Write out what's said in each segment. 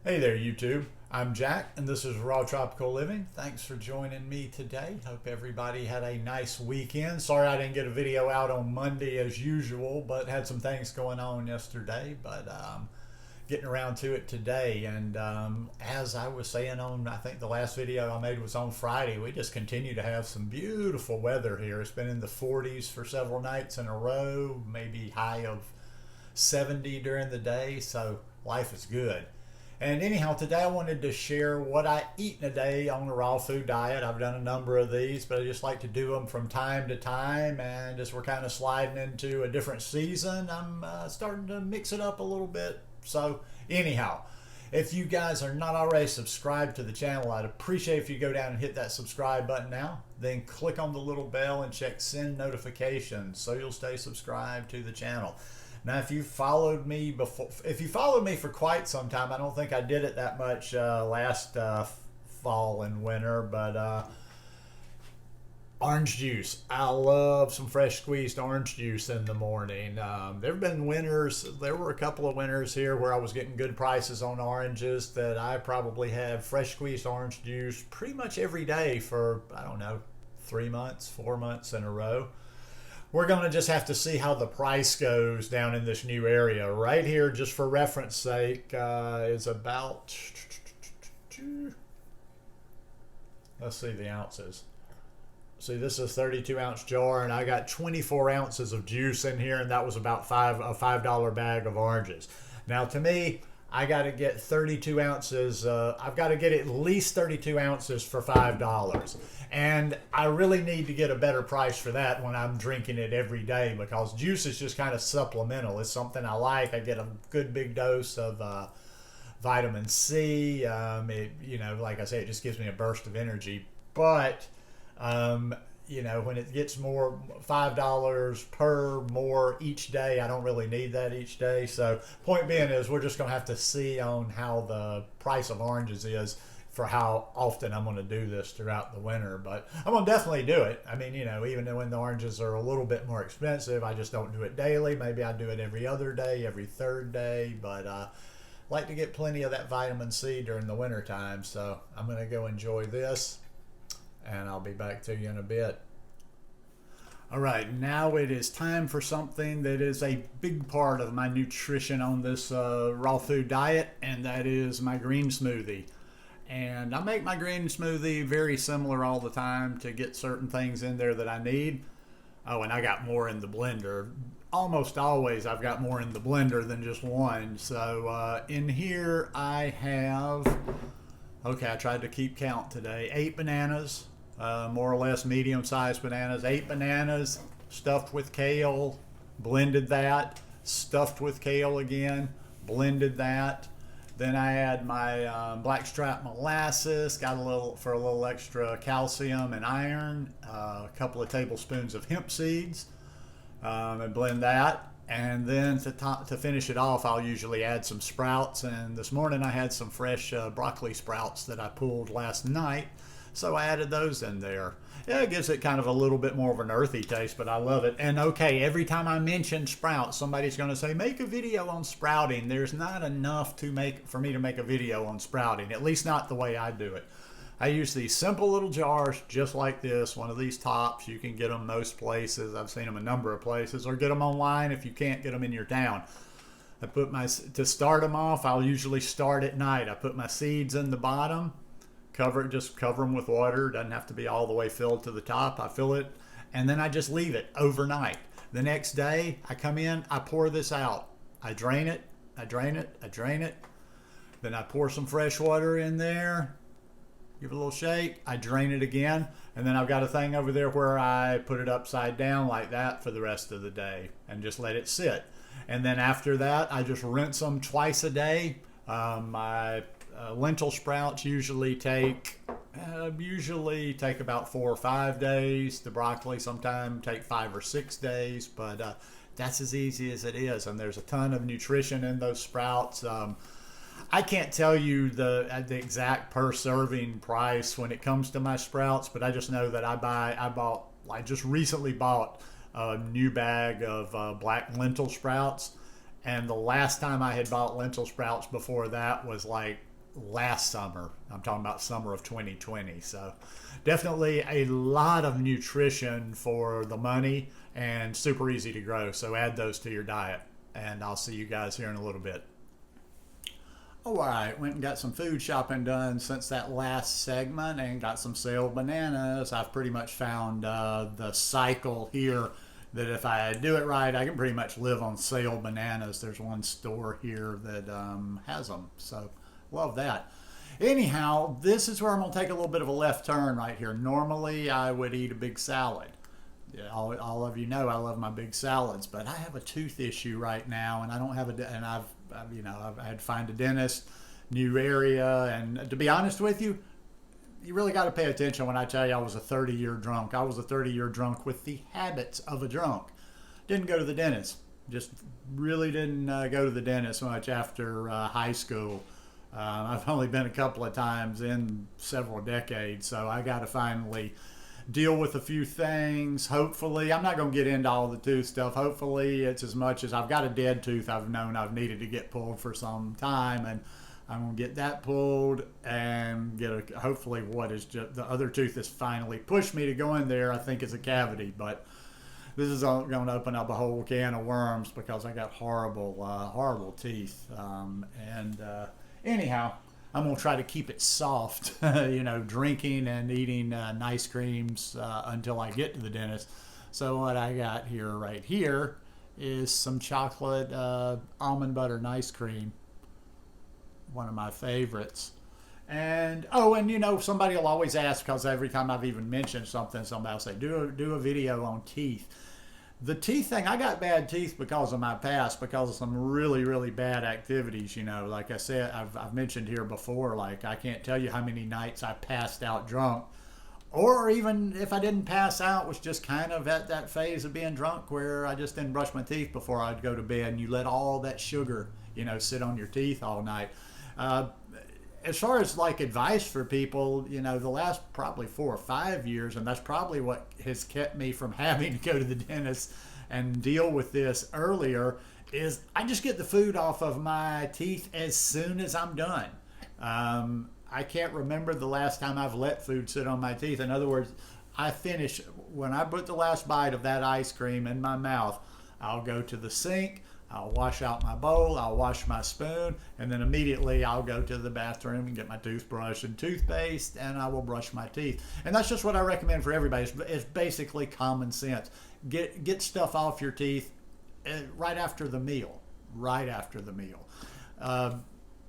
Hey there, YouTube. I'm Jack, and this is Raw Tropical Living. Thanks for joining me today. Hope everybody had a nice weekend. Sorry I didn't get a video out on Monday as usual, but had some things going on yesterday. But getting around to it today. And as I was saying on, I think the last video I made was on Friday, we just continue to have some beautiful weather here. It's been in the 40s for several nights in a row, maybe high of 70 during the day. So life is good. And anyhow, today I wanted to share what I eat in a day on a raw food diet. I've done a number of these, but I just like to do them from time to time. And as we're kind of sliding into a different season, I'm starting to mix it up a little bit. So anyhow, if you guys are not already subscribed to the channel, I'd appreciate if you go down and hit that subscribe button now. Then click on the little bell and check send notifications so you'll stay subscribed to the channel. Now, if you followed me before, if you followed me for quite some time, I don't think I did it that much last fall and winter, but orange juice. I love some fresh squeezed orange juice in the morning. There have been winters, there were a couple of winters here where I was getting good prices on oranges that I probably had fresh squeezed orange juice pretty much every day for, I don't know, 3 months, 4 months in a row. We're going to just have to see how the price goes down in this new area. Right here, just for reference sake, is about, let's see the ounces. See, this is a 32 ounce jar, and I got 24 ounces of juice in here, and that was about a $5 bag of oranges. Now, to me, I got to get 32 ounces. I've got to get at least 32 ounces for $5. And I really need to get a better price for that when I'm drinking it every day, because juice is just kind of supplemental. It's something I like. I get a good big dose of vitamin C. Like I say, it just gives me a burst of energy. But when it gets more $5 per more each day, I don't really need that each day. So point being is we're just going to have to see on how the price of oranges is for how often I'm going to do this throughout the winter. But I'm going to definitely do it. I mean, even when the oranges are a little bit more expensive, I just don't do it daily. Maybe I do it every other day, every third day. But like to get plenty of that vitamin C during the winter time. So I'm going to go enjoy this, and I'll be back to you in a bit. All right, now it is time for something that is a big part of my nutrition on this raw food diet, and that is my green smoothie. And I make my green smoothie very similar all the time to get certain things in there that I need. Oh, and I got more in the blender. Almost always I've got more in the blender than just one. So in here I have, okay, I tried to keep count today, 8 bananas. More or less medium-sized bananas. 8 bananas stuffed with kale, blended that, stuffed with kale again, blended that. Then I add my blackstrap molasses, got a little extra calcium and iron, a couple of tablespoons of hemp seeds, and blend that. And then to finish it off, I'll usually add some sprouts. And this morning I had some fresh broccoli sprouts that I pulled last night, so I added those in there. Yeah, it gives it kind of a little bit more of an earthy taste, but I love it. And okay, every time I mention sprouts, somebody's going to say, make a video on sprouting. There's not enough for me to make a video on sprouting, at least not the way I do it. I use these simple little jars just like this, one of these tops. You can get them most places. I've seen them a number of places, or get them online if you can't get them in your town. To start them off, I'll usually start at night. I put my seeds in the bottom, just cover them with water. Doesn't have to be all the way filled to the top. I fill it, and then I just leave it overnight. The next day I come in, I pour this out. I drain it, I drain it, I drain it. Then I pour some fresh water in there, give it a little shake, I drain it again, and then I've got a thing over there where I put it upside down like that for the rest of the day and just let it sit. And then after that, I just rinse them twice a day. My lentil sprouts usually take about 4 or 5 days. The broccoli sometimes take 5 or 6 days, but that's as easy as it is. And there's a ton of nutrition in those sprouts. I can't tell you the exact per serving price when it comes to my sprouts, but I just know that I just recently bought a new bag of black lentil sprouts. And the last time I had bought lentil sprouts before that was like last summer. I'm talking about summer of 2020. So definitely a lot of nutrition for the money and super easy to grow. So add those to your diet. And I'll see you guys here in a little bit. All right, went and got some food shopping done since that last segment and got some sale bananas. I've pretty much found the cycle here that if I do it right, I can pretty much live on sale bananas. There's one store here that has them, so love that. Anyhow, this is where I'm going to take a little bit of a left turn right here. Normally, I would eat a big salad. Yeah, all of you know I love my big salads, but I have a tooth issue right now, and I don't have and I've had to find a dentist, new area, and to be honest with you, you really got to pay attention when I tell you I was a 30-year drunk. I was a 30-year drunk with the habits of a drunk. Didn't go to the dentist. Just really didn't go to the dentist much after high school. I've only been a couple of times in several decades, so I got to finally deal with a few things. Hopefully, I'm not going to get into all the tooth stuff. Hopefully, it's as much as I've got a dead tooth I've known I've needed to get pulled for some time, and I'm going to get that pulled and get hopefully what is just the other tooth that's finally pushed me to go in there, I think is a cavity, but this is going to open up a whole can of worms because I got horrible teeth. Anyhow, I'm going to try to keep it soft, drinking and eating nice creams until I get to the dentist. So what I got right here is some chocolate almond butter nice cream, one of my favorites. And somebody will always ask, because every time I've even mentioned something, somebody will say, do a video on teeth. The teeth thing, I got bad teeth because of my past, because of some really, really bad activities. Like I said, I've mentioned here before, like I can't tell you how many nights I passed out drunk, or even if I didn't pass out, was just kind of at that phase of being drunk where I just didn't brush my teeth before I'd go to bed, and you let all that sugar, sit on your teeth all night. As far as like advice for people, the last probably 4 or 5 years, and that's probably what has kept me from having to go to the dentist and deal with this earlier, is I just get the food off of my teeth as soon as I'm done. I can't remember the last time I've let food sit on my teeth. In other words, when I put the last bite of that ice cream in my mouth, I'll go to the sink, I'll wash out my bowl, I'll wash my spoon, and then immediately I'll go to the bathroom and get my toothbrush and toothpaste, and I will brush my teeth. And that's just what I recommend for everybody. It's basically common sense. Get stuff off your teeth right after the meal. Right after the meal.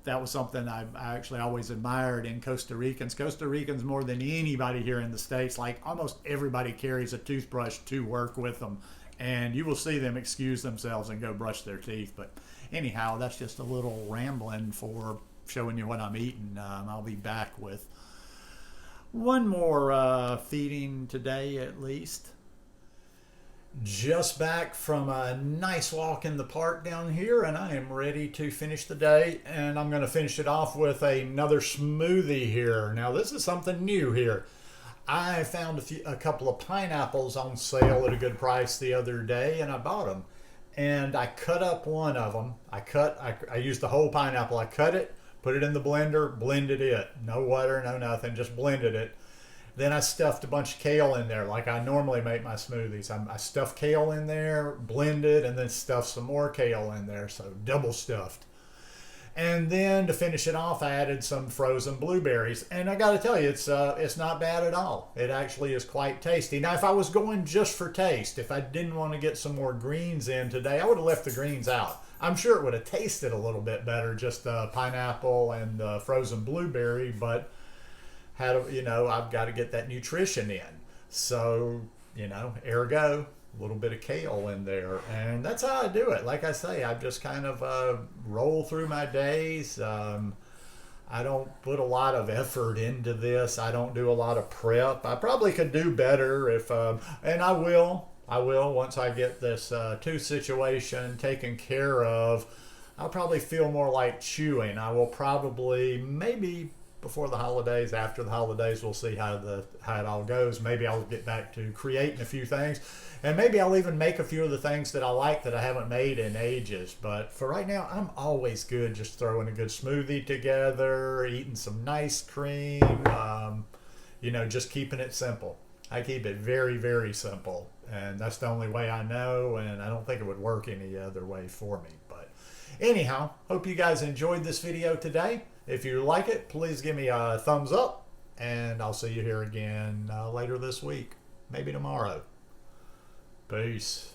That was something I actually always admired in Costa Ricans. Costa Ricans, more than anybody here in the States, like almost everybody carries a toothbrush to work with them. And you will see them excuse themselves and go brush their teeth. But anyhow, that's just a little rambling for showing you what I'm eating. I'll be back with one more feeding today at least. Just back from a nice walk in the park down here, and I am ready to finish the day. And I'm going to finish it off with another smoothie here. Now, this is something new here. I found a couple of pineapples on sale at a good price the other day, and I bought them. And I cut up one of them. I used the whole pineapple. I cut it, put it in the blender, blended it. No water, no nothing, just blended it. Then I stuffed a bunch of kale in there like I normally make my smoothies. I stuffed kale in there, blended, and then stuffed some more kale in there, so double stuffed. And then to finish it off, I added some frozen blueberries. And I got to tell you, it's not bad at all. It actually is quite tasty. Now, if I was going just for taste, if I didn't want to get some more greens in today, I would have left the greens out. I'm sure it would have tasted a little bit better, just pineapple and frozen blueberry, but I've got to get that nutrition in. So, ergo, a little bit of kale in there, and that's how I do it. Like I say, I just kind of roll through my days. I don't put a lot of effort into this. I don't do a lot of prep. I probably could do better and I will once I get this tooth situation taken care of. I'll probably feel more like chewing. I will probably maybe before the holidays. After the holidays, we'll see how it all goes. Maybe I'll get back to creating a few things, and maybe I'll even make a few of the things that I like that I haven't made in ages. But for right now, I'm always good just throwing a good smoothie together, eating some nice cream, just keeping it simple. I keep it very, very simple, and that's the only way I know, and I don't think it would work any other way for me. But anyhow, hope you guys enjoyed this video today. If you like it, please give me a thumbs up, and I'll see you here again later this week, maybe tomorrow. Peace.